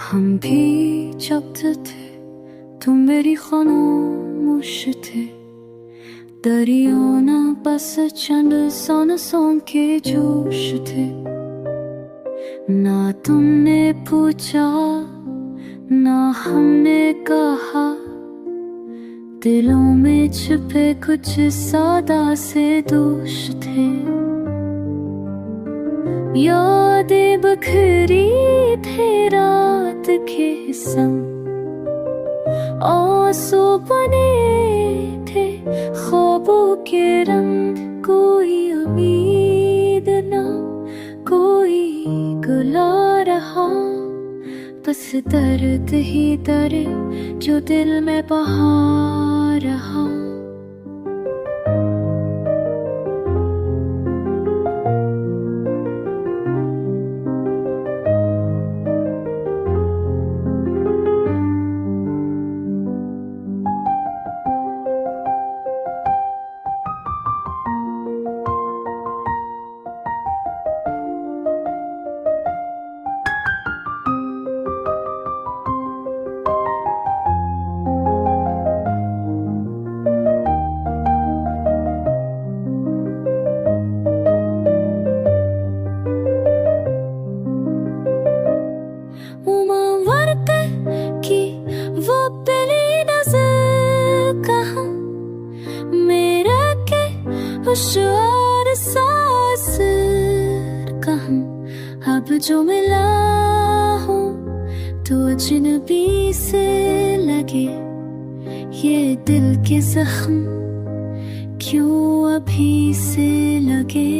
हम भी जब्त थे, तुम मेरी खामोश थे। दरिया ना बस चंद सांसों के जोश थे। ना तुमने पूछा ना हमने कहा, दिलों में छुपे कुछ सादा से दोष थे। यादें बखरी थे रात के संग, आंसू बने थे ख्वाबों के रंग। कोई उम्मीद ना कोई गुला रहा, बस दर्द ही दर्द जो दिल में बहा रहा। और सांस कहूं अब जो मिला हूँ तो अजनबी से लगे। ये दिल के जख्म क्यों अभी से लगे।